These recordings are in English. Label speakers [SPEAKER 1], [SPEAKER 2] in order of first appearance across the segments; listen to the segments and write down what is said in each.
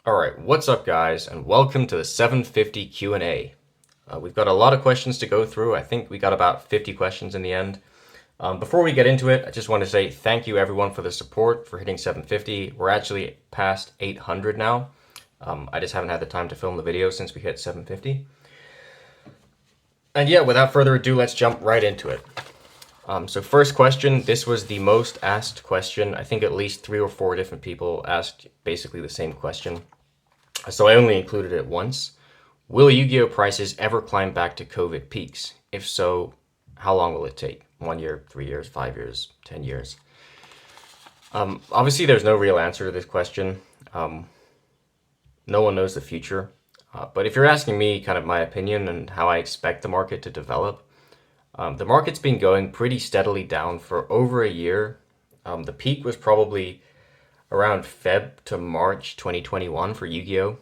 [SPEAKER 1] Alright, what's up guys, and welcome to the 750 Q&A. We've got a lot of questions to go through. I think we got about 50 questions in the end. Before we get into it, I just want to say thank you everyone for the support, for hitting 750. We're actually past 800 now. I just haven't had the time to film the video since we hit 750. And yeah, without further ado, let's jump right into it. So first question, this was the most asked question. I think at least 3 or 4 different people asked basically the same question. So I only included it once. Will Yu-Gi-Oh prices ever climb back to COVID peaks? If so, how long will it take? 1 year, 3 years, 5 years, 10 years? Obviously, there's no real answer to this question. No one knows the future. But if you're asking me kind of my opinion and how I expect the market to develop, the market's been going pretty steadily down for over a year. The peak was probably around Feb to March 2021 for Yu-Gi-Oh!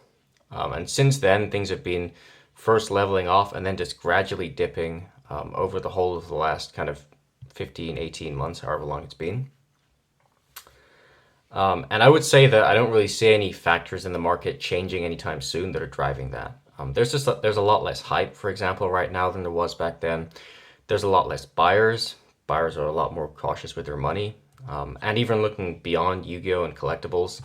[SPEAKER 1] And since then, things have been first leveling off and then just gradually dipping over the whole of the last kind of 15, 18 months, however long it's been. And I would say that I don't really see any factors in the market changing anytime soon that are driving that. There's a lot less hype, for example, right now than there was back then. There's a lot less buyers. Buyers are a lot more cautious with their money. And even looking beyond Yu-Gi-Oh! And collectibles,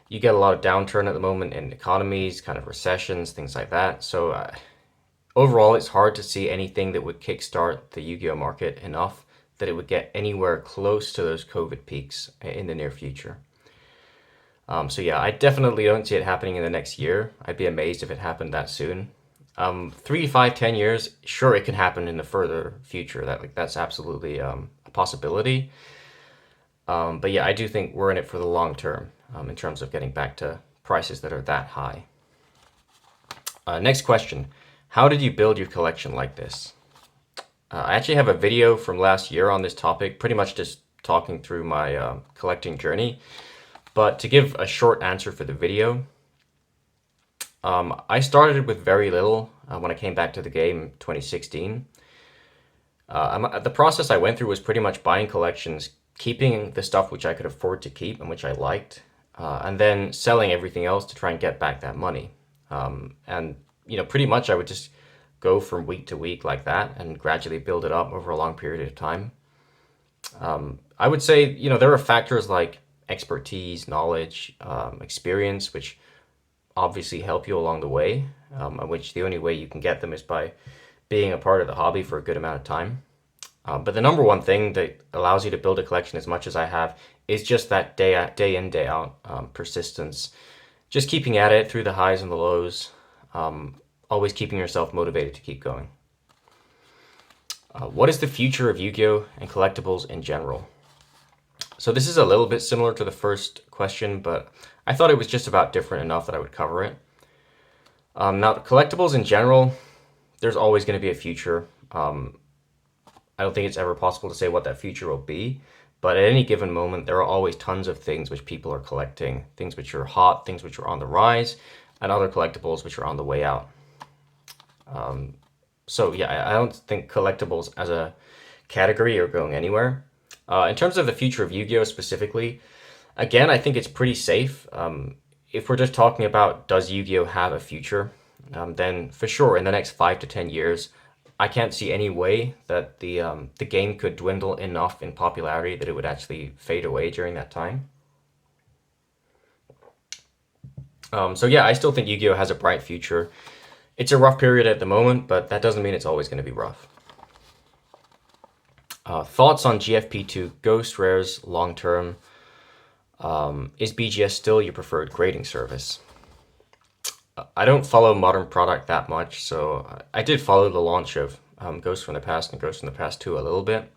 [SPEAKER 1] you get a lot of downturn at the moment in economies, kind of recessions, things like that. So overall, it's hard to see anything that would kickstart the Yu-Gi-Oh! Market enough that it would get anywhere close to those COVID peaks in the near future. So yeah, I definitely don't see it happening in the next year. I'd be amazed if it happened that soon. 3, 5, 10 years, sure, it can happen in the further future. That's absolutely a possibility. But yeah, I do think we're in it for the long term in terms of getting back to prices that are that high. Next question. How did you build your collection like this? I actually have a video from last year on this topic, pretty much just talking through my collecting journey. But to give a short answer for the video, I started with very little when I came back to the game in 2016. The process I went through was pretty much buying collections, keeping the stuff which I could afford to keep and which I liked, and then selling everything else to try and get back that money. And, pretty much I would just go from week to week like that and gradually build it up over a long period of time. I would say, there are factors like expertise, knowledge, experience, which obviously help you along the way, which the only way you can get them is by being a part of the hobby for a good amount of time. But the number one thing that allows you to build a collection as much as I have is just that day in, day out persistence. Just keeping at it through the highs and the lows, always keeping yourself motivated to keep going. What is the future of Yu-Gi-Oh! And collectibles in general? So this is a little bit similar to the first question, but I thought it was just about different enough that I would cover it. Now, collectibles in general, there's always going to be a future. I don't think it's ever possible to say what that future will be, but at any given moment, there are always tons of things which people are collecting, things which are hot, things which are on the rise, and other collectibles which are on the way out. So yeah, I don't think collectibles as a category are going anywhere. In terms of the future of Yu-Gi-Oh! Specifically, again, I think it's pretty safe. If we're just talking about does Yu-Gi-Oh! Have a future, then for sure in the next 5 to 10 years, I can't see any way that the game could dwindle enough in popularity that it would actually fade away during that time. So yeah, I still think Yu-Gi-Oh! Has a bright future. It's a rough period at the moment, but that doesn't mean it's always going to be rough. Thoughts on GFP2 Ghost Rares long term? Is BGS still your preferred grading service? I don't follow Modern Product that much, so I did follow the launch of Ghost from the Past and Ghost from the Past 2 a little bit.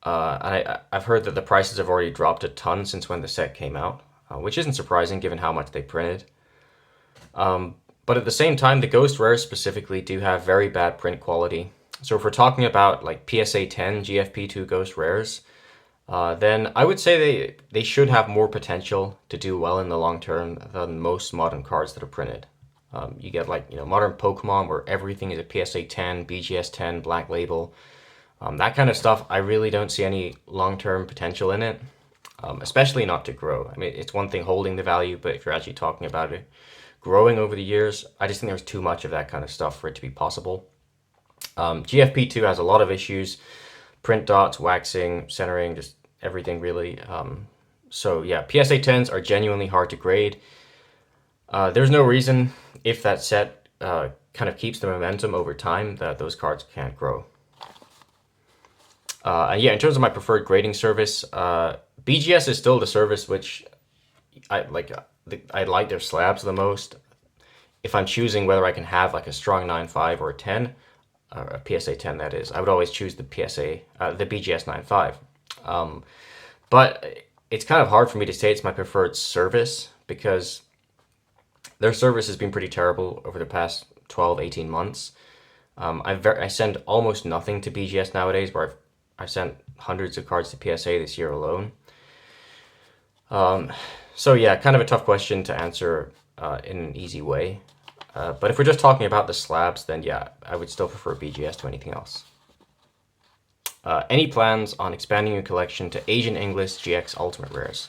[SPEAKER 1] And I've heard that the prices have already dropped a ton since when the set came out, which isn't surprising given how much they printed. But at the same time, the Ghost Rares specifically do have very bad print quality. So if we're talking about like PSA 10 GFP2 Ghost Rares, then I would say they should have more potential to do well in the long term than most modern cards that are printed. You get modern Pokemon where everything is a PSA 10, BGS 10, Black Label. That kind of stuff, I really don't see any long-term potential in it. especially not to grow. I mean, it's one thing holding the value, but if you're actually talking about it growing over the years, I just think there's too much of that kind of stuff for it to be possible. GFP2 has a lot of issues, print dots, waxing, centering, just everything really. So yeah, PSA 10s are genuinely hard to grade. There's no reason, if that set kind of keeps the momentum over time, that those cards can't grow. And yeah, in terms of my preferred grading service, BGS is still the service which I like. I like their slabs the most. If I'm choosing whether I can have like a strong 9.5 or a 10, or a PSA 10 that is, I would always choose the the BGS 9.5. But it's kind of hard for me to say it's my preferred service because their service has been pretty terrible over the past 12, 18 months. I send almost nothing to BGS nowadays, where I've sent hundreds of cards to PSA this year alone. So yeah, kind of a tough question to answer in an easy way. But if we're just talking about the slabs, then yeah, I would still prefer BGS to anything else. Any plans on expanding your collection to Asian English GX Ultimate Rares?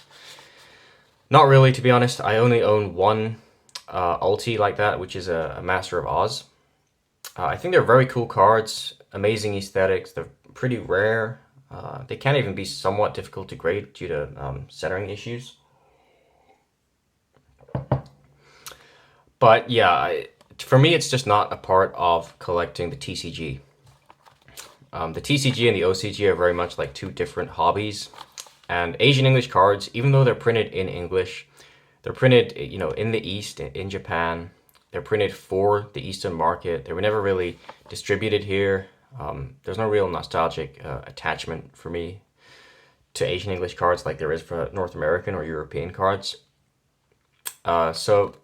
[SPEAKER 1] Not really, to be honest. I only own one ulti like that, which is a Master of Oz. I think they're very cool cards, amazing aesthetics. They're pretty rare. They can even be somewhat difficult to grade due to centering issues. But yeah, for me, it's just not a part of collecting the TCG. The TCG and the OCG are very much like two different hobbies. And Asian English cards, even though they're printed in English, they're printed, in the East, in Japan. They're printed for the Eastern market. They were never really distributed here. There's no real nostalgic attachment for me to Asian English cards like there is for North American or European cards. So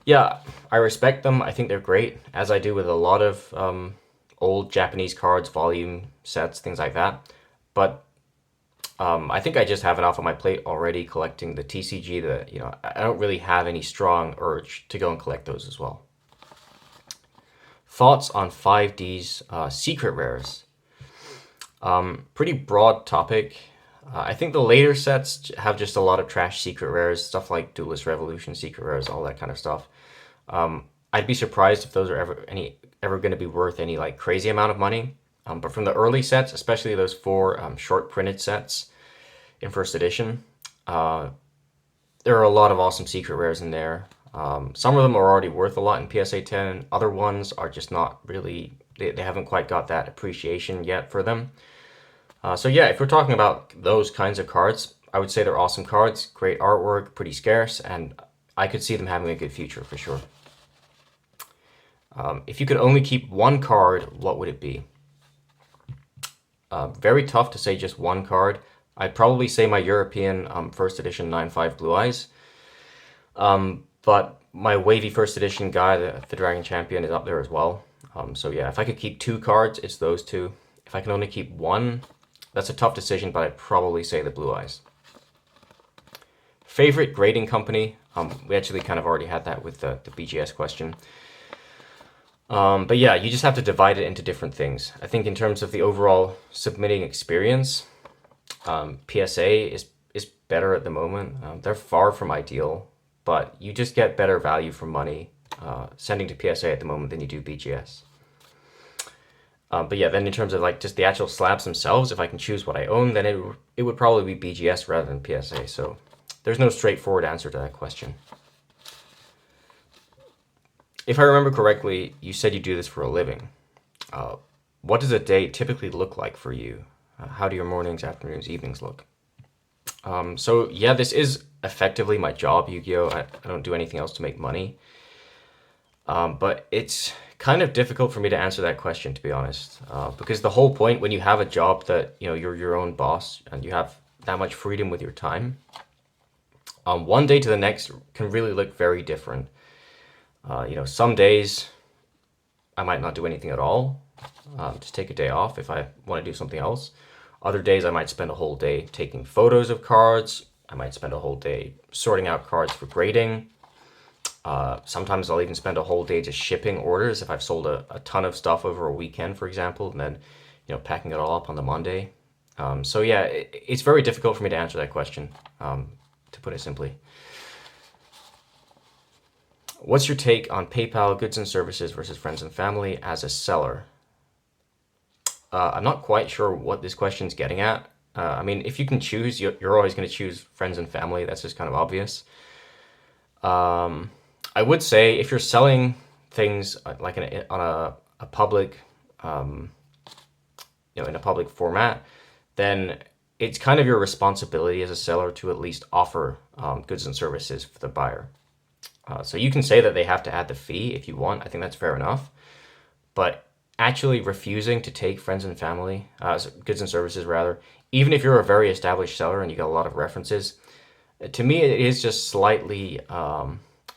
[SPEAKER 1] yeah, I respect them. I think they're great, as I do with a lot of old Japanese cards, volume sets, things like that. But I think I just have enough on my plate already collecting the TCG that, I don't really have any strong urge to go and collect those as well. Thoughts on 5D's secret rares? Pretty broad topic. I think the later sets have just a lot of trash secret rares, stuff like Duelist Revolution secret rares, all that kind of stuff. I'd be surprised if those are ever going to be worth any like crazy amount of money. But from the early sets, especially those four short printed sets in first edition, there are a lot of awesome secret rares in there. Some of them are already worth a lot in PSA 10. Other ones are just not really, they haven't quite got that appreciation yet for them. So yeah, if we're talking about those kinds of cards, I would say they're awesome cards, great artwork, pretty scarce, and I could see them having a good future for sure. If you could only keep one card, what would it be? Very tough to say just one card. I'd probably say my European first edition 9.5 Blue Eyes. But my Wavy first edition guy, the Dragon Champion, is up there as well. So yeah, if I could keep two cards, it's those two. If I can only keep one, that's a tough decision, but I'd probably say the Blue Eyes. Favorite grading company? We actually kind of already had that with the BGS question. But yeah, you just have to divide it into different things. I think in terms of the overall submitting experience, PSA is better at the moment. They're far from ideal, but you just get better value for money sending to PSA at the moment than you do BGS. But yeah, then in terms of like just the actual slabs themselves, if I can choose what I own, then it would probably be BGS rather than PSA. So there's no straightforward answer to that question. If I remember correctly, you said you do this for a living. What does a day typically look like for you? How do your mornings, afternoons, evenings look? So yeah, this is effectively my job, Yu-Gi-Oh! I don't do anything else to make money. But it's kind of difficult for me to answer that question, to be honest. Because the whole point when you have a job that, you're your own boss and you have that much freedom with your time, one day to the next can really look very different. Some days I might not do anything at all, just take a day off if I want to do something else. Other days I might spend a whole day taking photos of cards. I might spend a whole day sorting out cards for grading. Sometimes I'll even spend a whole day just shipping orders if I've sold a ton of stuff over a weekend, for example, and then, packing it all up on the Monday. So yeah, it's very difficult for me to answer that question, to put it simply. What's your take on PayPal goods and services versus friends and family as a seller? I'm not quite sure what this question's getting at. I mean, if you can choose, you're always going to choose friends and family. That's just kind of obvious. I would say if you're selling things like on a public, in a public format, then it's kind of your responsibility as a seller to at least offer goods and services for the buyer. So you can say that they have to add the fee if you want. I think that's fair enough. But actually refusing to take friends and family, goods and services rather, even if you're a very established seller and you got a lot of references, to me it is just slightly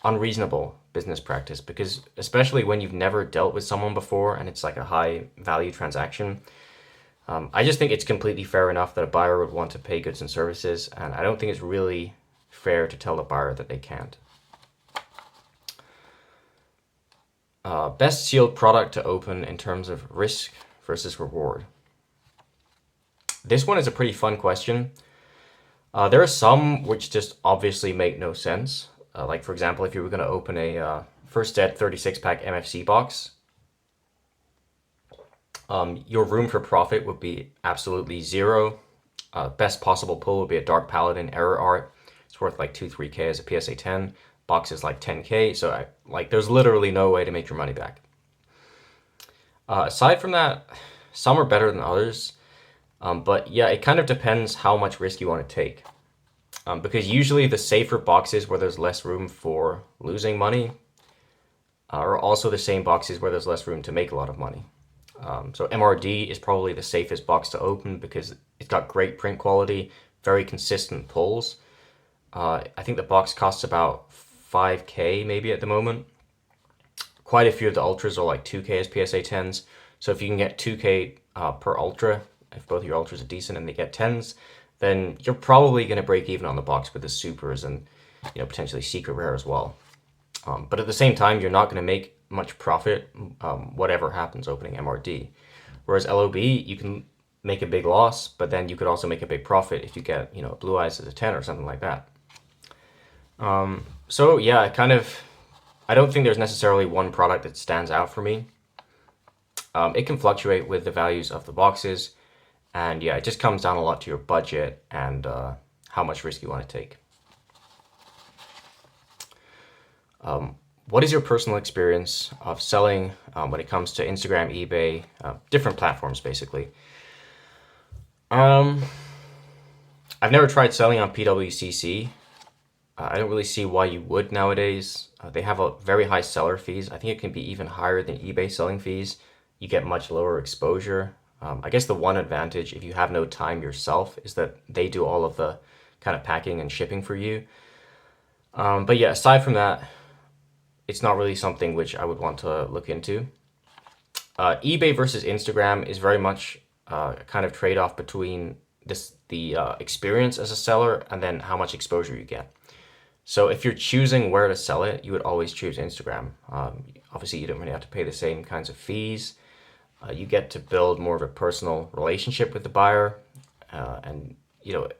[SPEAKER 1] unreasonable business practice, because especially when you've never dealt with someone before and it's like a high value transaction, I just think it's completely fair enough that a buyer would want to pay goods and services, and I don't think it's really fair to tell the buyer that they can't. Best sealed product to open in terms of risk versus reward. This one is a pretty fun question. There are some which just obviously make no sense. Like, for example, if you were going to open a First Ed 36-pack MFC box, your room for profit would be absolutely zero. Best possible pull would be a Dark Paladin Error Art. It's worth like 2-3K as a PSA 10. Box is like 10K, so there's literally no way to make your money back. Aside from that, some are better than others. But yeah, it kind of depends how much risk you want to take. Because usually the safer boxes where there's less room for losing money are also the same boxes where there's less room to make a lot of money. So MRD is probably the safest box to open because it's got great print quality, very consistent pulls. I think the box costs about 5K maybe at the moment. Quite a few of the ultras are like 2K as PSA 10s. So if you can get 2K per ultra, if both your ultras are decent and they get 10s, then you're probably going to break even on the box with the supers and potentially secret rare as well. But at the same time, you're not going to make much profit whatever happens opening MRD. Whereas LOB, you can make a big loss, but then you could also make a big profit if you get Blue Eyes as a 10 or something like that. So yeah, I don't think there's necessarily one product that stands out for me. It can fluctuate with the values of the boxes, and yeah, it just comes down a lot to your budget and how much risk you want to take. What is your personal experience of selling when it comes to Instagram, eBay, different platforms basically? I've never tried selling on PWCC. I don't really see why you would nowadays. They have a very high seller fees. I think it can be even higher than eBay selling fees. You get much lower exposure. I guess the one advantage, if you have no time yourself, is that they do all of the kind of packing and shipping for you. But yeah, aside from that, it's not really something which I would want to look into. eBay versus Instagram is very much a kind of trade-off between the experience as a seller and then how much exposure you get. So if you're choosing where to sell it, you would always choose Instagram. Obviously, you don't really have to pay the same kinds of fees. You get to build more of a personal relationship with the buyer, and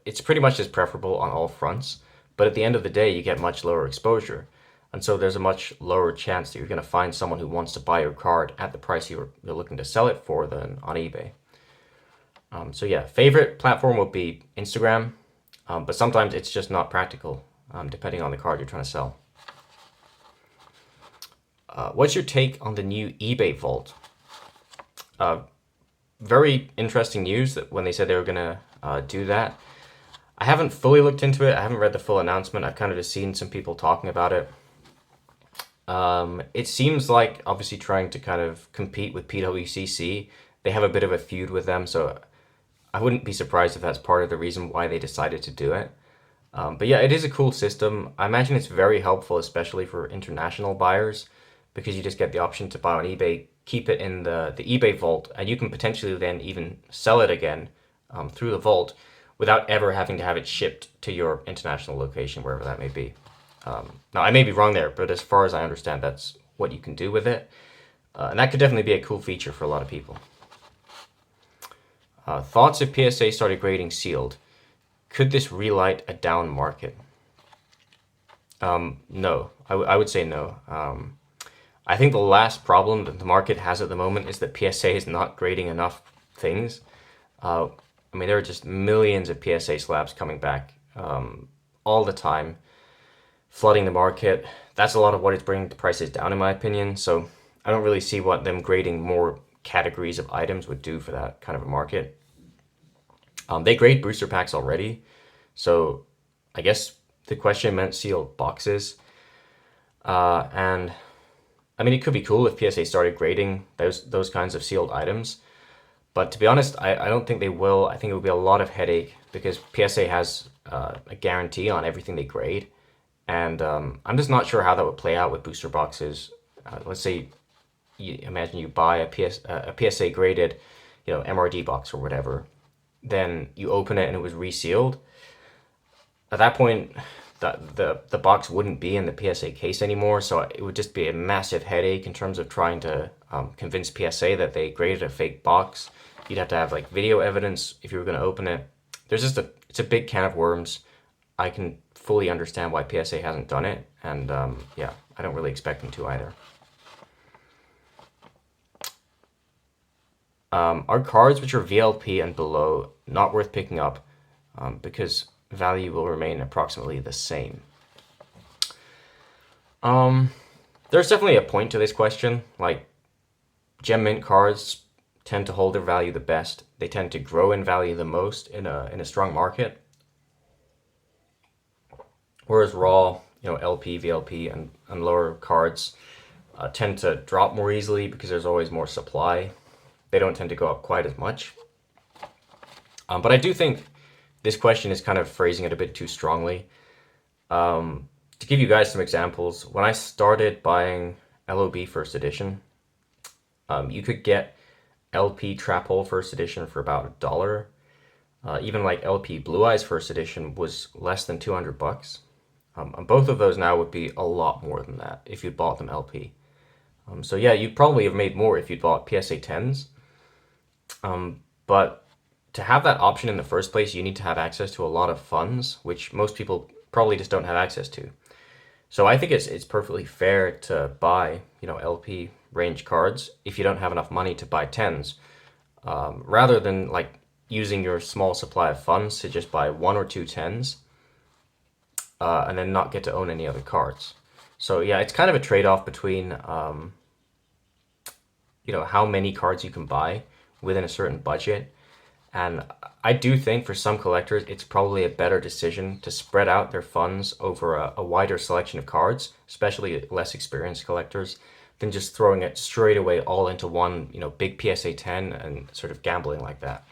[SPEAKER 1] it's pretty much just preferable on all fronts. But at the end of the day, you get much lower exposure, and so there's a much lower chance that you're going to find someone who wants to buy your card at the price you're looking to sell it for than on eBay. So yeah, favorite platform would be Instagram, but sometimes it's just not practical, depending on the card you're trying to sell. What's your take on the new eBay vault? Very interesting news that when they said they were going to do that. I haven't fully looked into it. I haven't read the full announcement. I've kind of just seen some people talking about it. It seems like obviously trying to kind of compete with PWCC. They have a bit of a feud with them, so I wouldn't be surprised if that's part of the reason why they decided to do it. But yeah, it is a cool system. I imagine it's very helpful, especially for international buyers, because you just get the option to buy on eBay, keep it in the eBay vault, and you can potentially then even sell it again through the vault without ever having to have it shipped to your international location, wherever that may be. Now, I may be wrong there, but as far as I understand, that's what you can do with it. And that could definitely be a cool feature for a lot of people. Thoughts if PSA started grading sealed? Could this relight a down market? No, I would say no. I think the last problem that the market has at the moment is that PSA is not grading enough things. I mean, there are just millions of PSA slabs coming back all the time, flooding the market. That's a lot of what is bringing the prices down, in my opinion. So I don't really see what them grading more categories of items would do for that kind of a market. They grade booster packs already, so I guess the question meant sealed boxes. And I mean, it could be cool if PSA started grading those kinds of sealed items. But to be honest, I don't think they will. I think it would be a lot of headache because PSA has a guarantee on everything they grade. And I'm just not sure how that would play out with booster boxes. Let's say, imagine you buy a PSA graded, MRD box or whatever. Then you open it and it was resealed. At that point, the box wouldn't be in the PSA case anymore, so it would just be a massive headache in terms of trying to convince PSA that they graded a fake box. You'd have to have like video evidence if you were going to open it. It's a big can of worms. I can fully understand why PSA hasn't done it, and yeah, I don't really expect them to either. Are cards which are VLP and below not worth picking up because value will remain approximately the same? There's definitely a point to this question. Like, gem mint cards tend to hold their value the best. They tend to grow in value the most in a strong market. Whereas raw, LP, VLP, and lower cards tend to drop more easily because there's always more supply. They don't tend to go up quite as much. But I do think this question is kind of phrasing it a bit too strongly. To give you guys some examples, when I started buying LOB first edition, you could get LP Trap Hole first edition for about $1. Even like LP Blue Eyes first edition was less than $200. And both of those now would be a lot more than that if you'd bought them LP. So yeah, you'd probably have made more if you'd bought PSA 10s. But to have that option in the first place, you need to have access to a lot of funds, which most people probably just don't have access to. So I think it's perfectly fair to buy, LP range cards if you don't have enough money to buy 10s, rather than like using your small supply of funds to just buy 1 or 2 10s, and then not get to own any other cards. So yeah, it's kind of a trade-off between, how many cards you can buy within a certain budget. And I do think for some collectors, it's probably a better decision to spread out their funds over a wider selection of cards, especially less experienced collectors, than just throwing it straight away all into one, big PSA 10 and sort of gambling like that.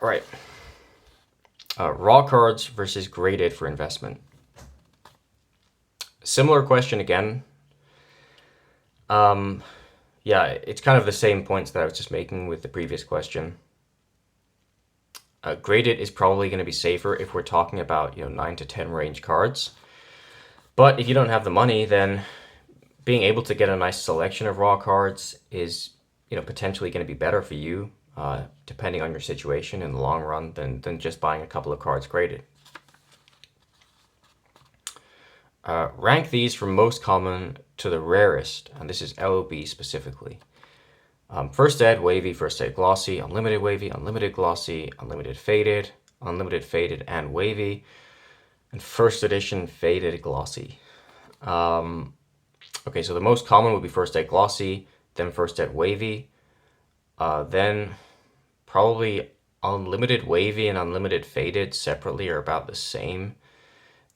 [SPEAKER 1] All right. Raw cards versus graded for investment. Similar question again. Yeah, it's kind of the same points that I was just making with the previous question. Graded is probably going to be safer if we're talking about 9 to 10 range cards. But if you don't have the money, then being able to get a nice selection of raw cards is potentially going to be better for you, depending on your situation in the long run, than just buying a couple of cards graded. Rank these from most common to the rarest, and this is LOB specifically. First Ed Wavy, First Ed Glossy, Unlimited Wavy, Unlimited Glossy, Unlimited Faded, and Wavy, and First Edition Faded Glossy. Okay, so the most common would be First Ed Glossy, then First Ed Wavy, then probably Unlimited Wavy and Unlimited Faded separately are about the same.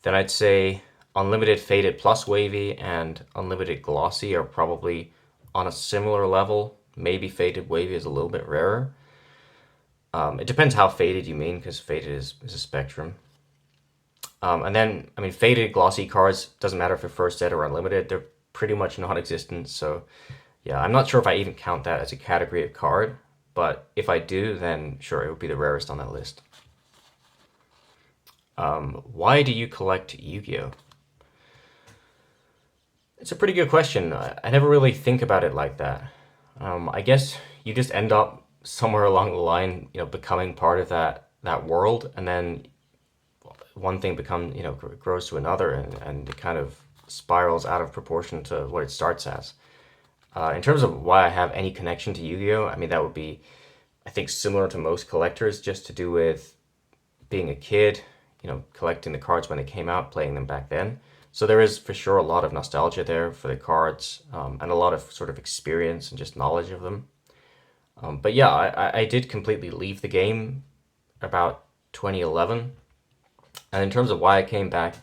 [SPEAKER 1] Then I'd say Unlimited Faded plus Wavy and Unlimited Glossy are probably on a similar level. Maybe Faded Wavy is a little bit rarer. It depends how faded you mean, because faded is a spectrum. And then, faded glossy cards, doesn't matter if they're first ed or unlimited, they're pretty much non-existent. So yeah, I'm not sure if I even count that as a category of card, but if I do, then sure, it would be the rarest on that list. Why do you collect Yu-Gi-Oh? It's a pretty good question. I never really think about it like that. I guess you just end up somewhere along the line, becoming part of that world, and then one thing becomes, grows to another, and it kind of spirals out of proportion to what it starts as. In terms of why I have any connection to Yu-Gi-Oh, I mean that would be, I think, similar to most collectors, just to do with being a kid, collecting the cards when they came out, playing them back then. So there is for sure a lot of nostalgia there for the cards, and a lot of sort of experience and just knowledge of them. But yeah, I did completely leave the game about 2011. And in terms of why I came back,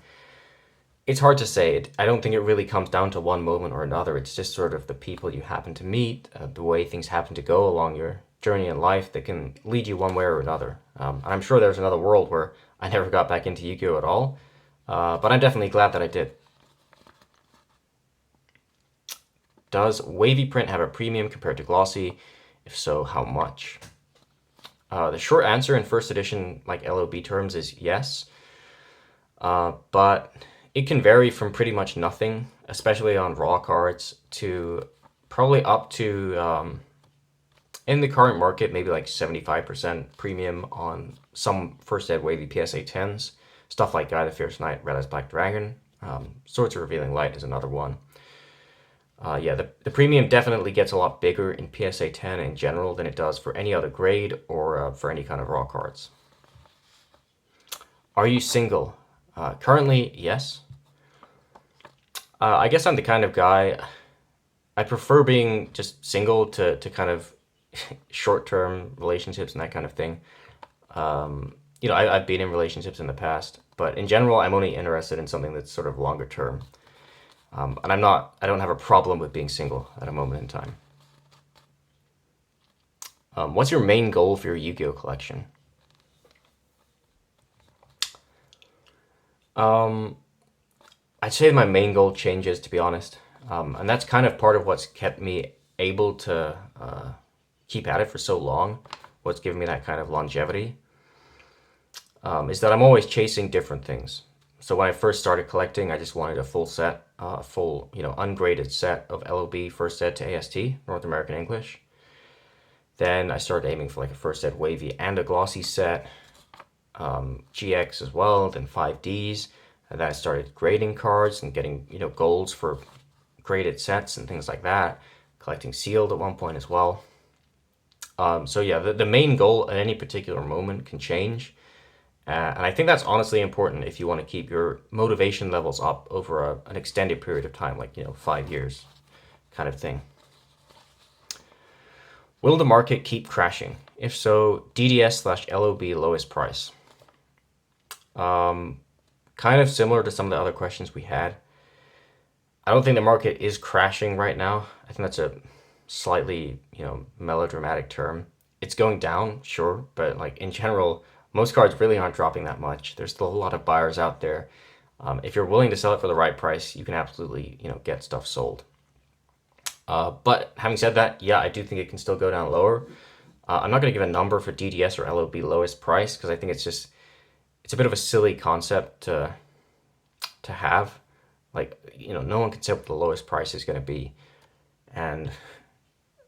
[SPEAKER 1] it's hard to say. I don't think it really comes down to one moment or another. It's just sort of the people you happen to meet, the way things happen to go along your journey in life that can lead you one way or another. And I'm sure there's another world where I never got back into Yu-Gi-Oh at all, but I'm definitely glad that I did. Does wavy print have a premium compared to glossy? If so, how much? The short answer in first edition, like LOB terms, is yes. But it can vary from pretty much nothing, especially on raw cards, to probably up to, in the current market, maybe like 75% premium on some first ed wavy PSA 10s. Stuff like Guy the Fierce Knight, Red Eyes Black Dragon. Swords of Revealing Light is another one. Yeah, the premium definitely gets a lot bigger in PSA 10 in general than it does for any other grade or for any kind of raw cards. Are you single? Currently, yes. I guess I'm the kind of guy, I prefer being just single to kind of short-term relationships and that kind of thing. I've been in relationships in the past, but in general, I'm only interested in something that's sort of longer term. And I don't have a problem with being single at a moment in time. What's your main goal for your Yu-Gi-Oh collection? Um, I'd say my main goal changes, to be honest. And that's kind of part of what's kept me able to keep at it for so long, what's given me that kind of longevity, is that I'm always chasing different things. So when I first started collecting, I just wanted a full set, full, ungraded set of LOB first ed to AST, North American English. Then I started aiming for like a first ed wavy and a glossy set, GX as well, then 5Ds. And then I started grading cards and getting, golds for graded sets and things like that, collecting sealed at one point as well. So yeah, the main goal at any particular moment can change. And I think that's honestly important if you want to keep your motivation levels up over an extended period of time, like, 5 years kind of thing. Will the market keep crashing? If so, DDS/LOB lowest price. Kind of similar to some of the other questions we had. I don't think the market is crashing right now. I think that's a slightly, melodramatic term. It's going down, sure, but like in general, most cards really aren't dropping that much. There's still a lot of buyers out there. If you're willing to sell it for the right price, you can absolutely, get stuff sold. But having said that, yeah, I do think it can still go down lower. I'm not going to give a number for DDS or LOB lowest price because I think it's a bit of a silly concept to have. Like, no one can say what the lowest price is going to be. And,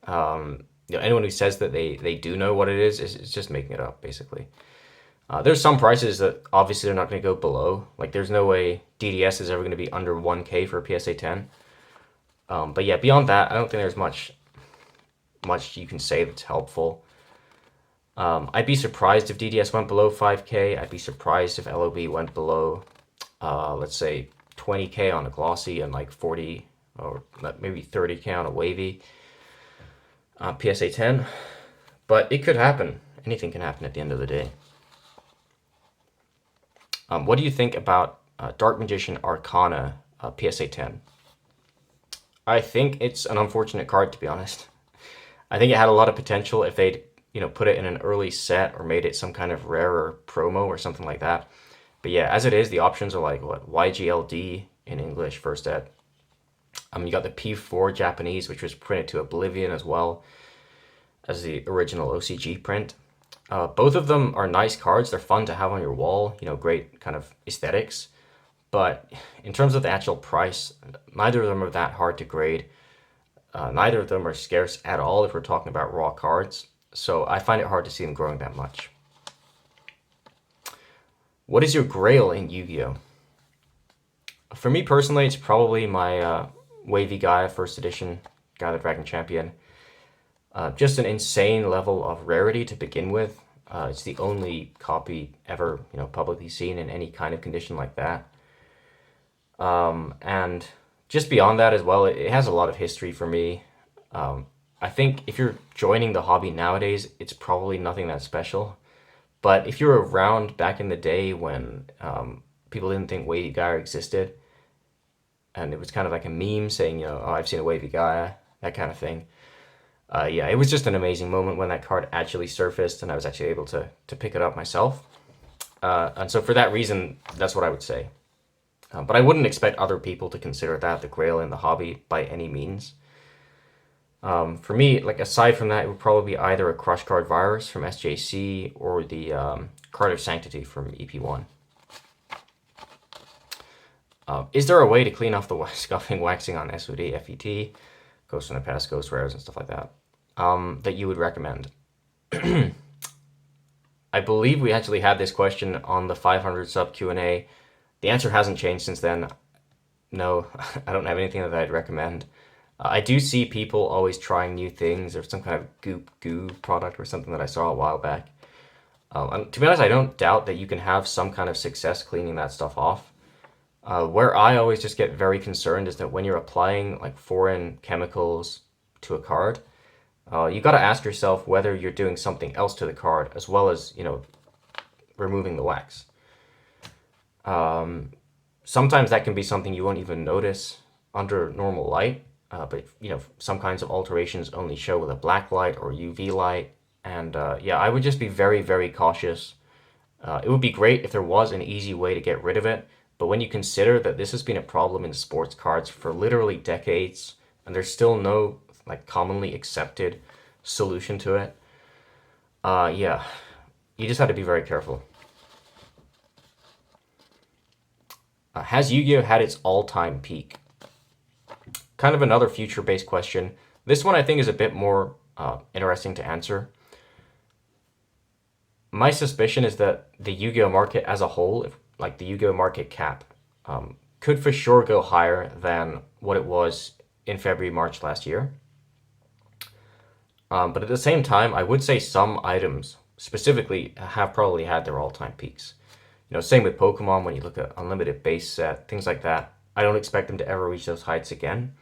[SPEAKER 1] anyone who says that they do know what it is just making it up, basically. There's some prices that obviously they're not going to go below. Like, there's no way DDS is ever going to be under 1K for a PSA 10. But yeah, beyond that, I don't think there's much you can say that's helpful. I'd be surprised if DDS went below 5K. I'd be surprised if LOB went below, let's say, 20K on a glossy and like 40 or maybe 30K on a wavy PSA 10. But it could happen. Anything can happen at the end of the day. What do you think about Dark Magician Arcana PSA 10? I think it's an unfortunate card, to be honest. I think it had a lot of potential if they'd, put it in an early set or made it some kind of rarer promo or something like that. But yeah, as it is, the options are like, what, YGLD in English, first ed. You got the P4 Japanese, which was printed to Oblivion as well as the original OCG print. Both of them are nice cards. They're fun to have on your wall, great kind of aesthetics. But in terms of the actual price, neither of them are that hard to grade. Neither of them are scarce at all if we're talking about raw cards. So I find it hard to see them growing that much. What is your grail in Yu-Gi-Oh? For me personally, it's probably my Wavy Gaia first edition, Gaia the Dragon Champion. Just an insane level of rarity to begin with. It's the only copy ever, publicly seen in any kind of condition like that. And just beyond that as well, it has a lot of history for me. I think if you're joining the hobby nowadays, it's probably nothing that special. But if you're around back in the day when people didn't think Wavy Gaia existed, and it was kind of like a meme saying, oh, I've seen a Wavy Gaia, that kind of thing. Yeah, it was just an amazing moment when that card actually surfaced and I was actually able to pick it up myself. And so for that reason, that's what I would say. But I wouldn't expect other people to consider that the grail in the hobby by any means. For me, like aside from that, it would probably be either a Crush Card Virus from SJC or the Card of Sanctity from EP1. Is there a way to clean off the scuffing waxing on SOD, FET, Ghost in the Past, Ghost Rares, and stuff like that, that you would recommend? I believe we actually had this question on the 500 sub Q&A. The answer hasn't changed since then. No, I don't have anything that I'd recommend. I do see people always trying new things. There's some kind of goop goo product or something that I saw a while back. And to be honest, I don't doubt that you can have some kind of success cleaning that stuff off. Where I always just get very concerned is that when you're applying like foreign chemicals to a card, you got to ask yourself whether you're doing something else to the card as well as, removing the wax. Sometimes that can be something you won't even notice under normal light, but some kinds of alterations only show with a black light or UV light. And yeah, I would just be very, very cautious. It would be great if there was an easy way to get rid of it. But when you consider that this has been a problem in sports cards for literally decades, and there's still no like commonly accepted solution to it, yeah, you just have to be very careful. Has Yu-Gi-Oh had its all-time peak? Kind of another future-based question. This one I think is a bit more interesting to answer. My suspicion is that the Yu-Gi-Oh market as a whole, like the Yu-Gi-Oh market cap, could for sure go higher than what it was in February, March last year. But at the same time, I would say some items specifically have probably had their all-time peaks. Same with Pokemon when you look at Unlimited base set, things like that. I don't expect them to ever reach those heights again.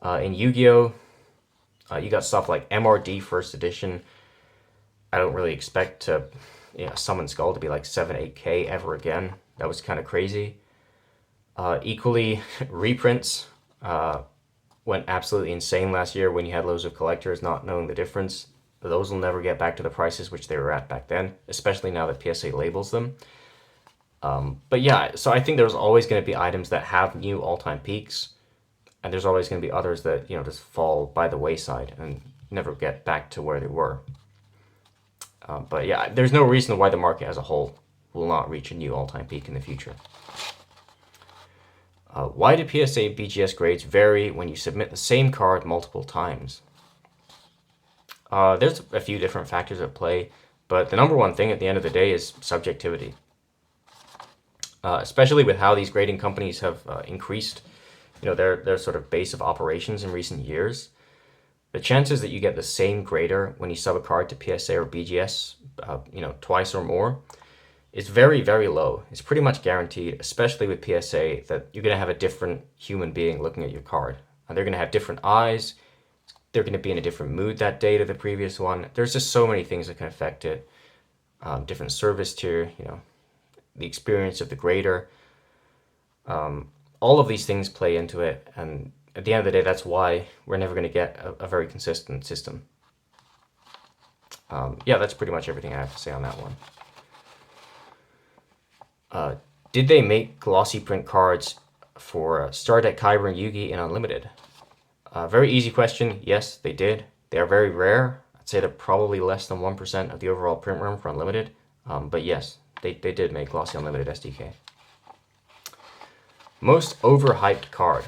[SPEAKER 1] In Yu-Gi-Oh, you got stuff like MRD First Edition. I don't really expect Summon Skull to be like 7-8K ever again. That was kind of crazy. Equally, reprints went absolutely insane last year when you had loads of collectors not knowing the difference. Those will never get back to the prices which they were at back then, especially now that PSA labels them. But yeah, so I think there's always going to be items that have new all-time peaks, and there's always going to be others that, just fall by the wayside and never get back to where they were. But yeah, there's no reason why the market as a whole will not reach a new all-time peak in the future. Why do PSA BGS grades vary when you submit the same card multiple times? There's a few different factors at play, but the number one thing at the end of the day is subjectivity. Especially with how these grading companies have increased, their sort of base of operations in recent years. The chances that you get the same grader when you sub a card to PSA or BGS, twice or more, is very, very low. It's pretty much guaranteed, especially with PSA, that you're going to have a different human being looking at your card. They're going to have different eyes. They're going to be in a different mood that day to the previous one. There's just so many things that can affect it. Different service tier, the experience of the grader. All of these things play into it, and at the end of the day, that's why we're never going to get a very consistent system. Yeah, that's pretty much everything I have to say on that one. Did they make glossy print cards for Star Deck Kyber and Yugi in Unlimited? Very easy question. Yes, they did. They are very rare. I'd say they're probably less than 1% of the overall print run for Unlimited. But yes, they did make glossy Unlimited SDK. Most overhyped card.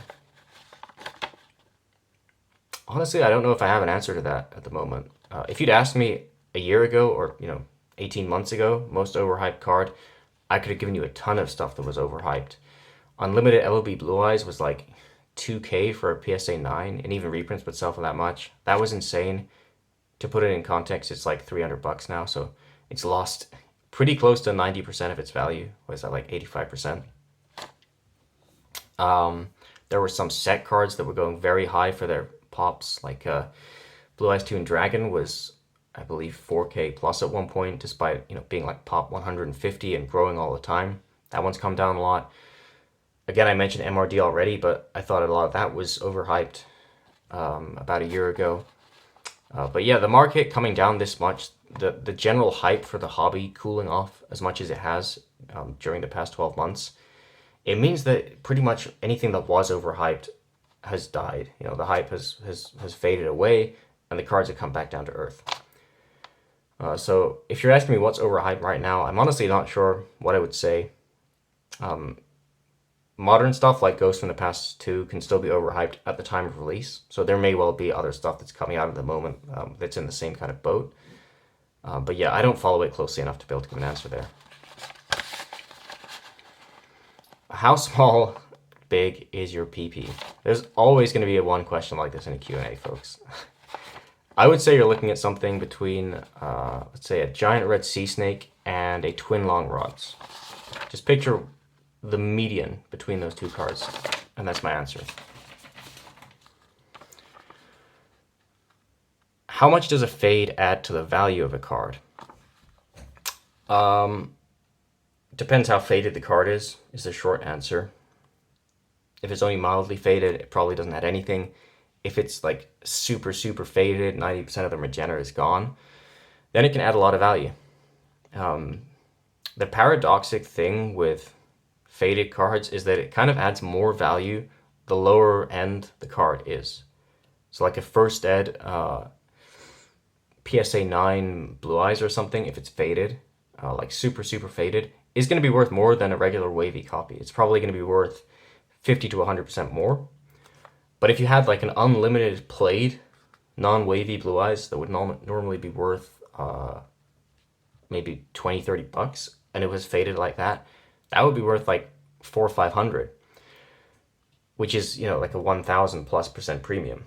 [SPEAKER 1] Honestly, I don't know if I have an answer to that at the moment. If you'd asked me a year ago or, 18 months ago, most overhyped card, I could have given you a ton of stuff that was overhyped. Unlimited LOB Blue Eyes was like 2K for a PSA 9, and even reprints would sell for that much. That was insane. To put it in context, it's like $300 now, so it's lost pretty close to 90% of its value. Was that like 85%? There were some set cards that were going very high for their pops, like Blue Eyes 2 and Dragon was, I believe, 4K plus at one point, despite being like pop 150 and growing all the time. That one's come down a lot. Again, I mentioned MRD already, but I thought a lot of that was overhyped about a year ago. But yeah, the market coming down this much, the general hype for the hobby cooling off as much as it has during the past 12 months, it means that pretty much anything that was overhyped has died. The hype has faded away, and the cards have come back down to earth. So if you're asking me what's overhyped right now, I'm honestly not sure what I would say. Modern stuff like Ghost from the Past 2 can still be overhyped at the time of release, so there may well be other stuff that's coming out at the moment that's in the same kind of boat. But yeah, I don't follow it closely enough to be able to give an answer there. How small, big is your PP? There's always going to be a one question like this in a Q&A, folks. I would say you're looking at something between, let's say, a giant red sea snake and a twin long rods. Just picture the median between those two cards, and that's my answer. How much does a fade add to the value of a card? Depends how faded the card is the short answer. If it's only mildly faded, it probably doesn't add anything. If it's like super, super faded, 90% of the magenta is gone, then it can add a lot of value. The paradoxic thing with faded cards is that it kind of adds more value the lower end the card is. So like a first ed PSA 9 Blue Eyes or something, if it's faded, like super, super faded, is going to be worth more than a regular wavy copy. It's probably going to be worth 50 to 100% more. But if you had like an unlimited played non-wavy Blue Eyes that would normally be worth maybe 20, $30, and it was faded like that, that would be worth like 400 or 500, which is, like a 1,000+% premium.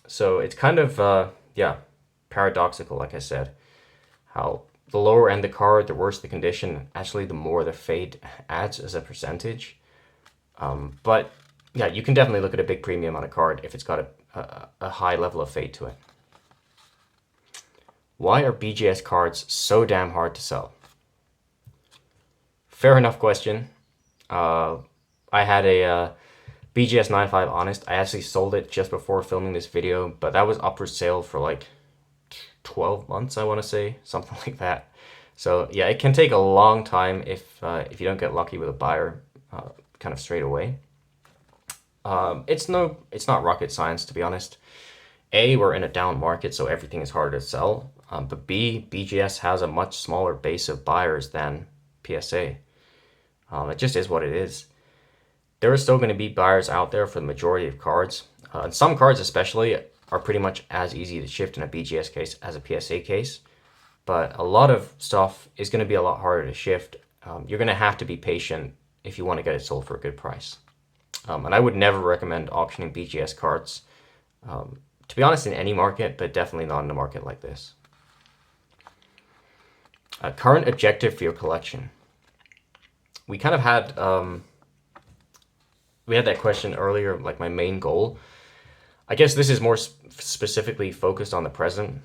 [SPEAKER 1] So it's kind of, paradoxical, like I said, how the lower end the card, the worse the condition, actually the more the fade adds as a percentage. But yeah, you can definitely look at a big premium on a card if it's got a high level of fade to it. Why are BGS cards so damn hard to sell? Fair enough question. I had a BGS 9.5 Honest. I actually sold it just before filming this video, but that was up for sale for like 12 months, I want to say, something like that. So yeah, it can take a long time if you don't get lucky with a buyer kind of straight away. It's not rocket science, to be honest. A, we're in a down market, so everything is harder to sell. But B, BGS has a much smaller base of buyers than PSA. It just is what it is. There are still going to be buyers out there for the majority of cards. And some cards especially are pretty much as easy to shift in a BGS case as a PSA case. But a lot of stuff is going to be a lot harder to shift. You're going to have to be patient if you want to get it sold for a good price. And I would never recommend auctioning BGS cards, to be honest, in any market, but definitely not in a market like this. Current objective for your collection. We kind of had, we had that question earlier, like my main goal. I guess this is more specifically focused on the present.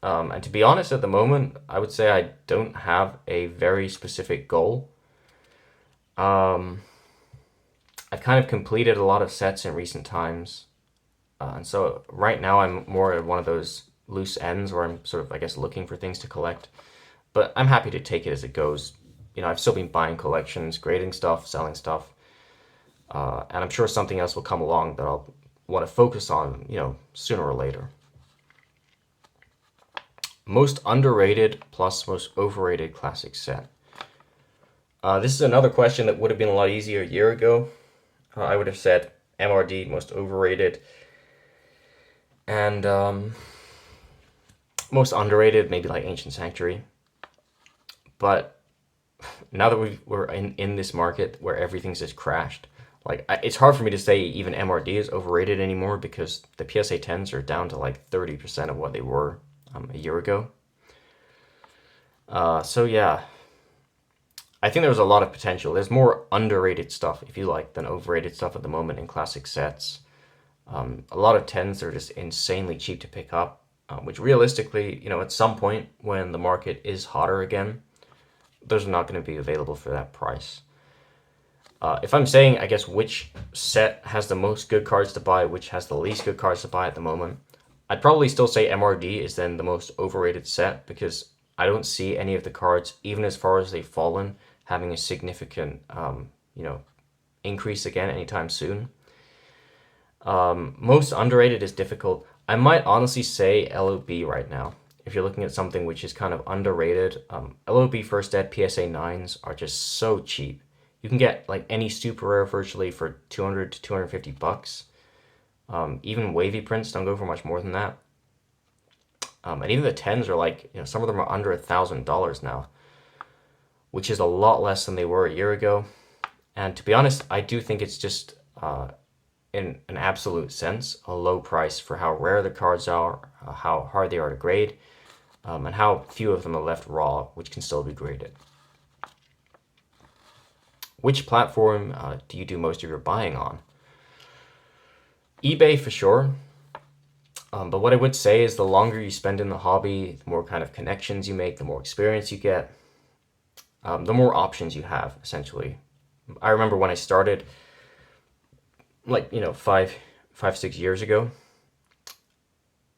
[SPEAKER 1] And to be honest, at the moment, I would say I don't have a very specific goal. I've kind of completed a lot of sets in recent times. And so right now I'm more at one of those loose ends where I'm sort of, I guess, looking for things to collect. But I'm happy to take it as it goes. I've still been buying collections, grading stuff, selling stuff. And I'm sure something else will come along that I'll want to focus on, sooner or later. Most underrated plus most overrated classic set. This is another question that would have been a lot easier a year ago. I would have said MRD most overrated, and most underrated maybe like Ancient Sanctuary. But now that we're in this market where everything's just crashed, like it's hard for me to say even MRD is overrated anymore because the PSA 10s are down to like 30% of what they were a year ago. So yeah, I think there's a lot of potential. There's more underrated stuff, if you like, than overrated stuff at the moment in classic sets. A lot of 10s are just insanely cheap to pick up, which realistically, at some point when the market is hotter again, those are not going to be available for that price. If I'm saying, I guess, which set has the most good cards to buy, which has the least good cards to buy at the moment, I'd probably still say MRD is then the most overrated set because I don't see any of the cards, even as far as they've fallen, having a significant, increase again anytime soon. Most underrated is difficult. I might honestly say LOB right now. If you're looking at something which is kind of underrated, LOB First Ed PSA 9s are just so cheap. You can get like any super rare virtually for 200 to 250 bucks. Even wavy prints don't go for much more than that. And even the 10s are like, some of them are under $1,000 now, which is a lot less than they were a year ago. And to be honest, I do think it's just, in an absolute sense, a low price for how rare the cards are, how hard they are to grade, and how few of them are left raw, which can still be graded. Which platform do you do most of your buying on? eBay for sure. But what I would say is the longer you spend in the hobby, the more kind of connections you make, the more experience you get, the more options you have, essentially. I remember when I started, like, 5, 6 years ago,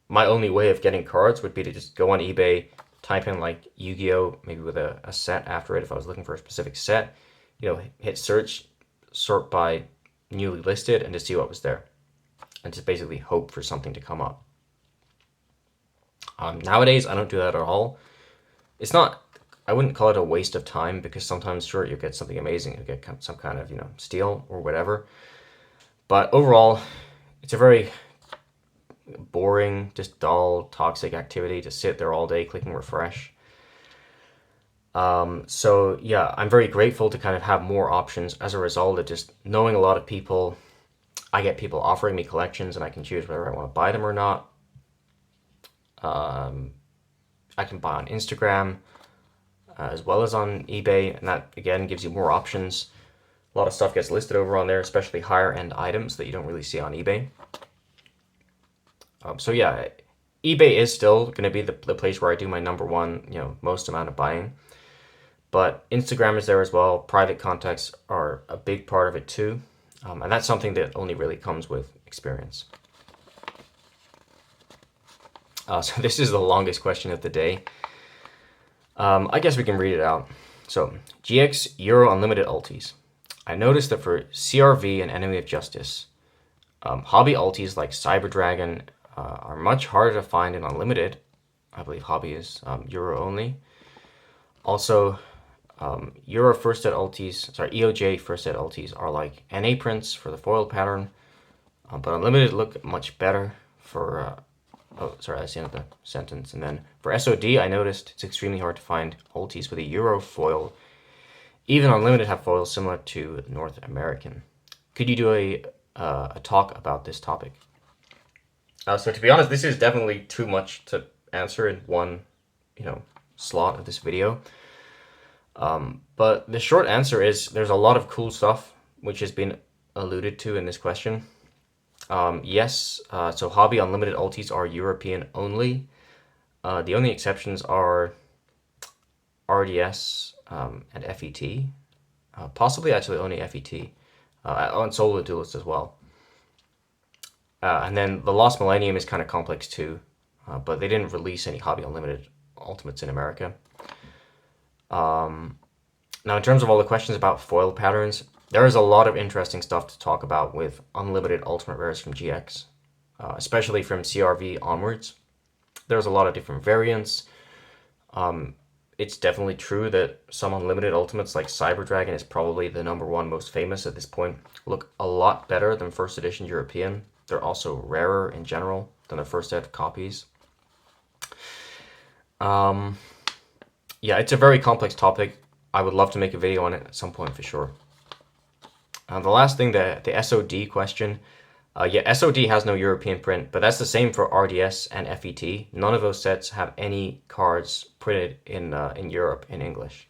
[SPEAKER 1] my only way of getting cards would be to just go on eBay, type in like Yu-Gi-Oh, maybe with a set after it if I was looking for a specific set, hit search, sort by newly listed, and just see what was there. And just basically hope for something to come up. Nowadays, I don't do that at all. It's not, I wouldn't call it a waste of time because sometimes, sure, you'll get something amazing, you'll get some kind of, steal or whatever. But overall, it's a very boring, just dull, toxic activity to sit there all day clicking refresh. So yeah, I'm very grateful to kind of have more options as a result of just knowing a lot of people. I get people offering me collections and I can choose whether I want to buy them or not. I can buy on Instagram as well as on eBay, and that again gives you more options. A lot of stuff gets listed over on there, especially higher end items that you don't really see on eBay. So yeah, eBay is still going to be the place where I do my number one, most amount of buying. But Instagram is there as well. Private contacts are a big part of it too. And that's something that only really comes with experience. So this is the longest question of the day. I guess we can read it out. So, GX Euro Unlimited ultis. I noticed that for CRV and Enemy of Justice, hobby ultis like Cyber Dragon are much harder to find in Unlimited. I believe hobby is Euro only. Also, Euro First Ed ultis, EOJ First Ed ultis are like NA prints for the foil pattern, but Unlimited look much better for, that's the end of the sentence. And then for SOD, I noticed it's extremely hard to find ultis with a Euro foil. Even Unlimited have foils similar to North American. Could you do a talk about this topic? So to be honest, this is definitely too much to answer in one, slot of this video. But the short answer is there's a lot of cool stuff which has been alluded to in this question. Yes, so Hobby Unlimited ultis are European only. The only exceptions are RDS and FET. Possibly actually only FET. On Solo Duelist as well. And then the Lost Millennium is kind of complex too. But they didn't release any Hobby Unlimited Ultimates in America. Now, in terms of all the questions about foil patterns, there is a lot of interesting stuff to talk about with Unlimited Ultimate Rares from GX, especially from CRV onwards. There's a lot of different variants. it's definitely true that some Unlimited Ultimates like Cyber Dragon is probably the number one most famous at this point. Look a lot better than first edition European. They're also rarer in general than the first set copies. Um, yeah, it's a very complex topic. I would love to make a video on it at some point for sure. The last thing, the SOD question. Yeah, SOD has no European print, but that's the same for RDS and FET. None of those sets have any cards printed in Europe in English.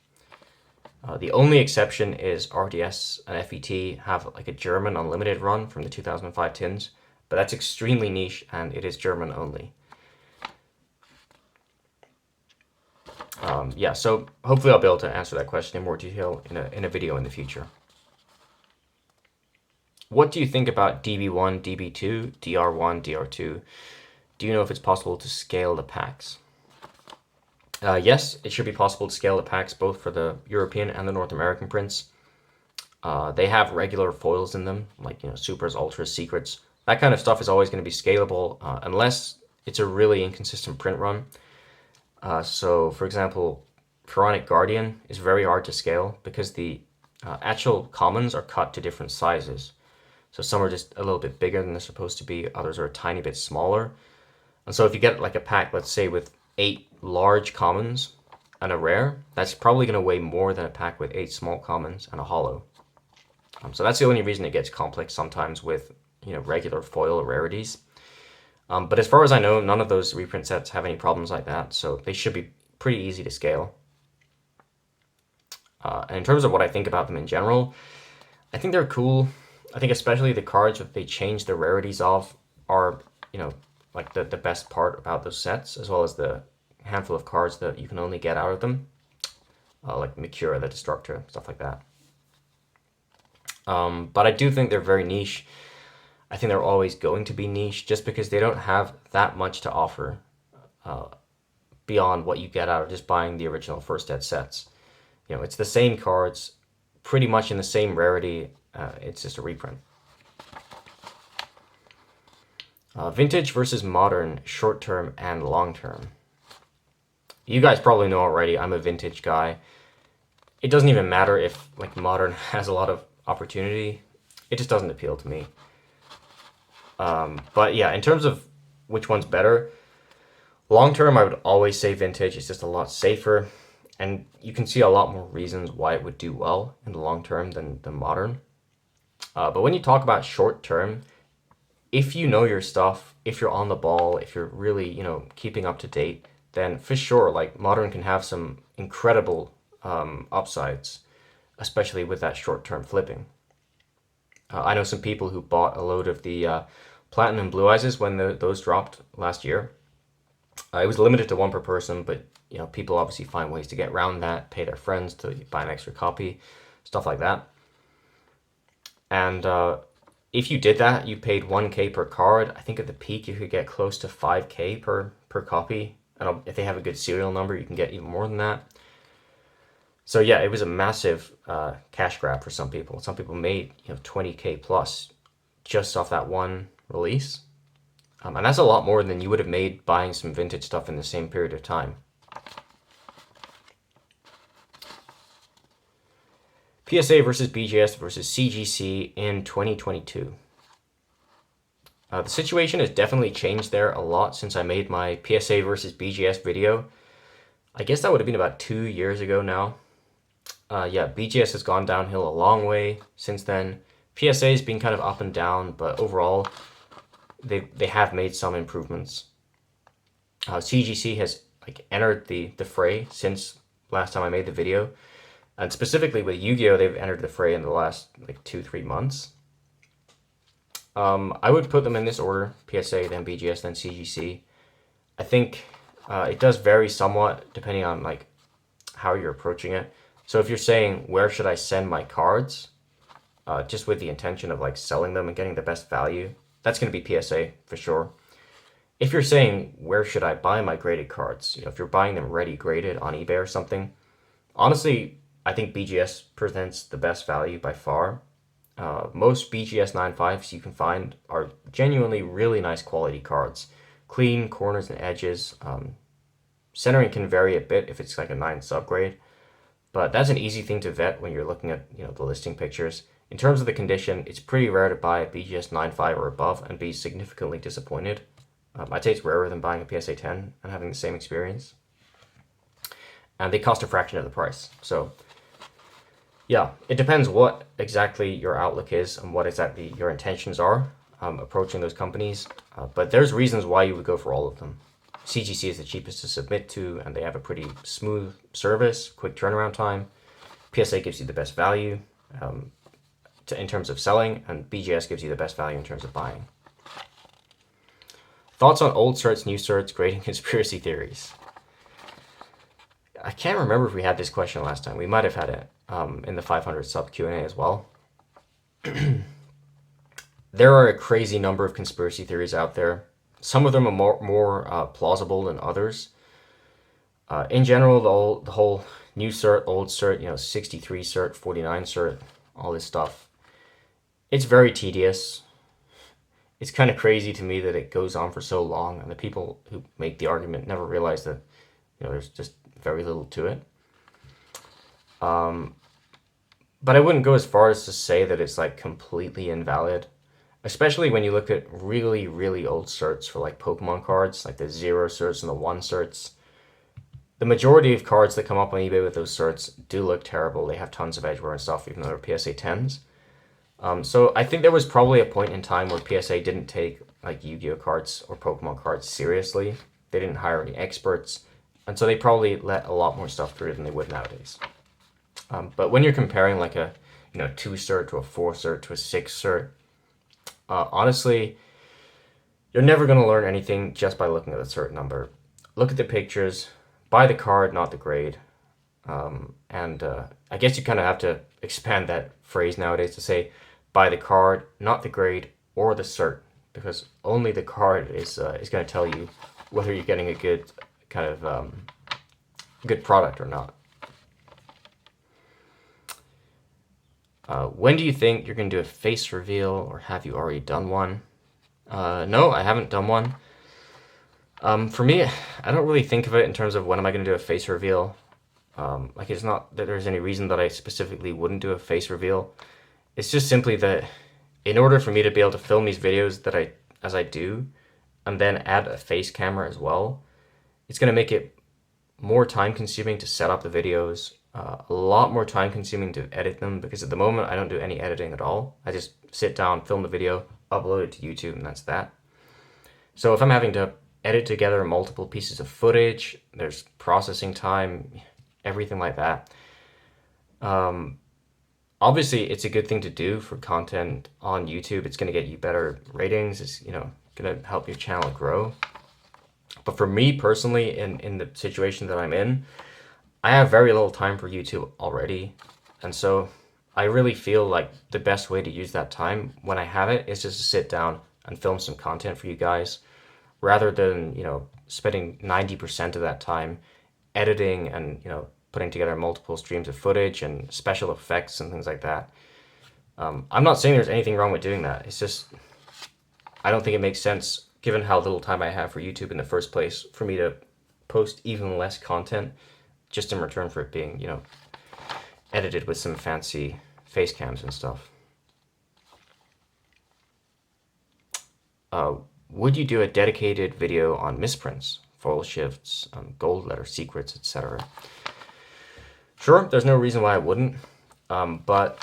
[SPEAKER 1] The only exception is RDS and FET have like a German Unlimited run from the 2005 tins, but that's extremely niche and it is German only. Yeah, so hopefully I'll be able to answer that question in more detail in a video in the future. What do you think about DB1, DB2, DR1, DR2? Do you know if it's possible to scale the packs? Yes, it should be possible to scale the packs both for the European and the North American prints. They have regular foils in them, like supers, ultras, secrets. That kind of stuff is always going to be scalable unless it's a really inconsistent print run. So, for example, Pharaonic Guardian is very hard to scale because the actual commons are cut to different sizes. So some are just a little bit bigger than they're supposed to be, others are a tiny bit smaller. And so if you get like a pack, let's say with 8 large commons and a rare, that's probably going to weigh more than a pack with 8 small commons and a hollow. So that's the only reason it gets complex sometimes with regular foil rarities. But as far as I know, none of those reprint sets have any problems like that, so they should be pretty easy to scale. And in terms of what I think about them in general, I think they're cool. I think especially the cards that they change the rarities of are, like the best part about those sets, as well as the handful of cards that you can only get out of them, like Mikura, the Destructor, stuff like that. But I do think they're very niche. I think they're always going to be niche just because they don't have that much to offer beyond what you get out of just buying the original first ed sets. It's the same cards, pretty much in the same rarity. It's just a reprint. Vintage versus modern, short term and long term. You guys probably know already, I'm a vintage guy. It doesn't even matter if like modern has a lot of opportunity. It just doesn't appeal to me. But yeah, in terms of which one's better, long term I would always say vintage. It's just a lot safer, and you can see a lot more reasons why it would do well in the long term than modern. But when you talk about short term, if you know your stuff, if you're on the ball, if you're really, keeping up to date, then for sure, like modern can have some incredible upsides, especially with that short term flipping. I know some people who bought a load of the Platinum Blue Eyes when those dropped last year. It was limited to one per person, but people obviously find ways to get around that, pay their friends to buy an extra copy, stuff like that. And if you did that, you paid 1K per card. I think at the peak you could get close to 5K per copy. And if they have a good serial number, you can get even more than that. So yeah, it was a massive cash grab for some people. Some people made 20K plus just off that one release. And that's a lot more than you would have made buying some vintage stuff in the same period of time. PSA versus BGS versus CGC in 2022. The situation has definitely changed there a lot since I made my PSA versus BGS video. I guess that would have been about 2 years ago now. Yeah, BGS has gone downhill a long way since then. PSA has been kind of up and down, but overall, they have made some improvements. CGC has entered the fray since last time I made the video. And specifically with Yu-Gi-Oh, they've entered the fray in the last 2-3 months. I would put them in this order: PSA, then BGS, then CGC. I think it does vary somewhat depending on how you're approaching it. So if you're saying where should I send my cards, just with the intention of selling them and getting the best value, that's going to be PSA for sure. If you're saying where should I buy my graded cards, if you're buying them ready graded on eBay or something, honestly, I think BGS presents the best value by far. Most BGS 9.5s you can find are genuinely really nice quality cards. Clean corners and edges. Centering can vary a bit if it's like a 9 subgrade, but that's an easy thing to vet when you're looking at the listing pictures. In terms of the condition, it's pretty rare to buy a BGS 9.5 or above and be significantly disappointed. I'd say it's rarer than buying a PSA 10 and having the same experience. And they cost a fraction of the price. So yeah, it depends what exactly your outlook is and what exactly your intentions are approaching those companies. But there's reasons why you would go for all of them. CGC is the cheapest to submit to, and they have a pretty smooth service, quick turnaround time. PSA gives you the best value in terms of selling, and BGS gives you the best value in terms of buying. Thoughts on old certs, new certs, grading conspiracy theories? I can't remember if we had this question last time. We might have had it in the 500 sub Q&A as well. There are a crazy number of conspiracy theories out there. Some of them are more plausible than others. In general, the whole new cert, old cert, 63 cert, 49 cert, all this stuff, it's very tedious. It's kind of crazy to me that it goes on for so long, and the people who make the argument never realize that there's just very little to it. But I wouldn't go as far as to say that it's like completely invalid, especially when you look at really, really old certs for like Pokemon cards, like the 0 certs and the 1 certs. The majority of cards that come up on eBay with those certs do look terrible. They have tons of edgeware and stuff, even though they're PSA 10s. So I think there was probably a point in time where PSA didn't take like Yu-Gi-Oh cards or Pokemon cards seriously. They didn't hire any experts, and so they probably let a lot more stuff through than they would nowadays. But when you're comparing like a 2 cert to a 4 cert to a 6 cert, honestly, you're never going to learn anything just by looking at the cert number. Look at the pictures, buy the card, not the grade. And I guess you kind of have to expand that phrase nowadays to say buy the card, not the grade or the cert, because only the card is going to tell you whether you're getting a good kind of good product or not. When do you think you're going to do a face reveal, or have you already done one? No, I haven't done one. For me, I don't really think of it in terms of when am I going to do a face reveal. Like, it's not that there's any reason that I specifically wouldn't do a face reveal. It's just simply that in order for me to be able to film these videos as I do, and then add a face camera as well, it's going to make it more time consuming to set up the videos, a lot more time consuming to edit them, because at the moment I don't do any editing at all. I just sit down, film the video, upload it to YouTube, and that's that. So if I'm having to edit together multiple pieces of footage, there's processing time, everything like that. Obviously, it's a good thing to do for content on YouTube. It's going to get you better ratings. It's going to help your channel grow. But for me personally, in the situation that I'm in, I have very little time for YouTube already. And so I really feel like the best way to use that time when I have it is just to sit down and film some content for you guys, rather than, spending 90% of that time editing and, putting together multiple streams of footage and special effects and things like that. I'm not saying there's anything wrong with doing that. It's just, I don't think it makes sense, given how little time I have for YouTube in the first place, for me to post even less content just in return for it being, edited with some fancy face cams and stuff. Would you do a dedicated video on misprints, foil shifts, gold letter secrets, etc.? Sure, there's no reason why I wouldn't. But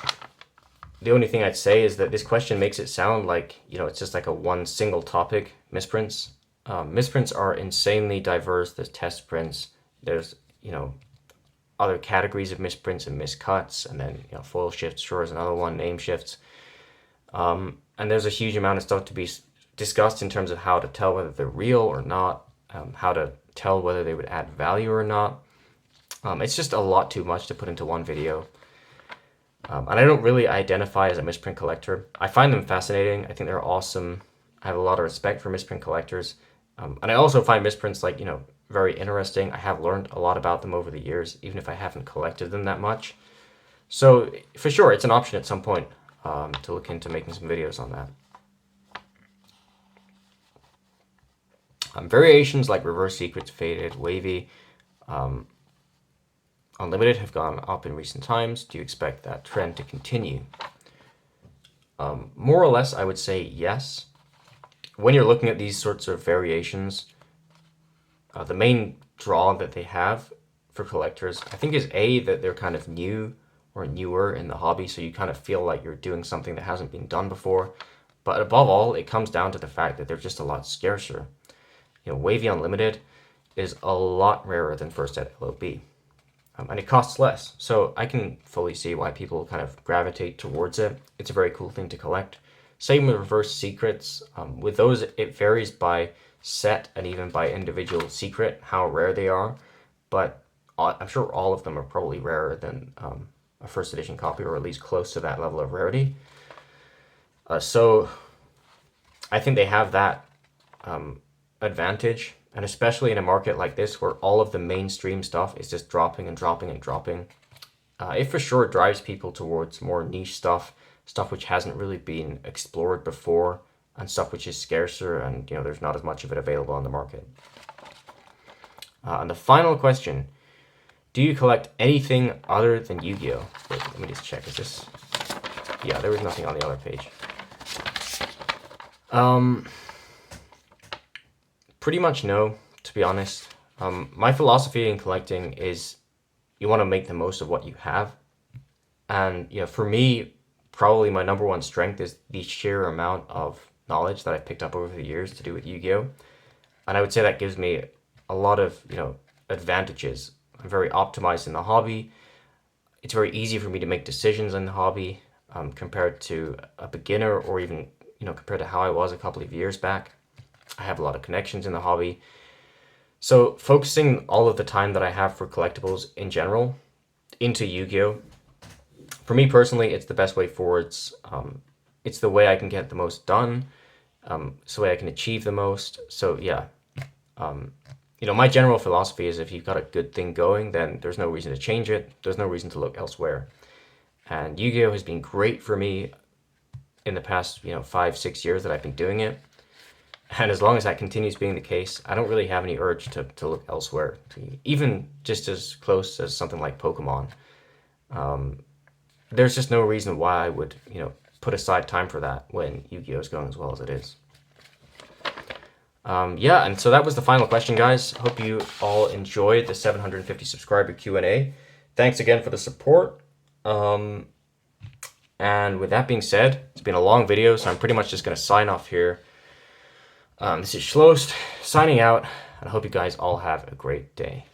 [SPEAKER 1] the only thing I'd say is that this question makes it sound like, it's just like a one single topic, misprints. Misprints are insanely diverse. There's test prints. There's, other categories of misprints and miscuts, and then foil shifts, sure, is another one, name shifts. And there's a huge amount of stuff to be discussed in terms of how to tell whether they're real or not, how to tell whether they would add value or not. It's just a lot too much to put into one video. And I don't really identify as a misprint collector. I find them fascinating. I think they're awesome. I have a lot of respect for misprint collectors. And I also find misprints very interesting. I have learned a lot about them over the years, even if I haven't collected them that much. So for sure, it's an option at some point to look into making some videos on that. Variations like Reverse Secrets, Faded, Wavy, Unlimited have gone up in recent times. Do you expect that trend to continue? More or less, I would say yes. When you're looking at these sorts of variations, the main draw that they have for collectors, I think, is A, that they're kind of new or newer in the hobby, so you kind of feel like you're doing something that hasn't been done before. But above all, it comes down to the fact that they're just a lot scarcer. Wavy Unlimited is a lot rarer than First Ed LOB. And it costs less. So I can fully see why people kind of gravitate towards it. It's a very cool thing to collect. Same with Reverse Secrets. With those, it varies by set and even by individual secret how rare they are. But I'm sure all of them are probably rarer than a first edition copy, or at least close to that level of rarity. So I think they have that advantage. And especially in a market like this where all of the mainstream stuff is just dropping and dropping and dropping, it for sure drives people towards more niche stuff, stuff which hasn't really been explored before, and stuff which is scarcer, and there's not as much of it available on the market. And the final question, do you collect anything other than Yu-Gi-Oh? Wait, let me just check. Is this... Yeah, there was nothing on the other page. Pretty much no, to be honest. My philosophy in collecting is you want to make the most of what you have. And for me, probably my number one strength is the sheer amount of knowledge that I've picked up over the years to do with Yu-Gi-Oh! And I would say that gives me a lot of, advantages. I'm very optimized in the hobby. It's very easy for me to make decisions in the hobby compared to a beginner, or even, compared to how I was a couple of years back. I have a lot of connections in the hobby. So focusing all of the time that I have for collectibles in general into Yu-Gi-Oh! For me personally, it's the best way forwards. It's the way I can get the most done. It's the way I can achieve the most. So yeah, my general philosophy is if you've got a good thing going, then there's no reason to change it. There's no reason to look elsewhere. And Yu-Gi-Oh! Has been great for me in the past, 5-6 years that I've been doing it. And as long as that continues being the case, I don't really have any urge to look elsewhere, even just as close as something like Pokemon. There's just no reason why I would, put aside time for that when Yu-Gi-Oh! Is going as well as it is. Yeah, and so that was the final question, guys. Hope you all enjoyed the 750 subscriber Q&A. Thanks again for the support. And with that being said, it's been a long video, so I'm pretty much just going to sign off here. This is Schlost signing out, and I hope you guys all have a great day.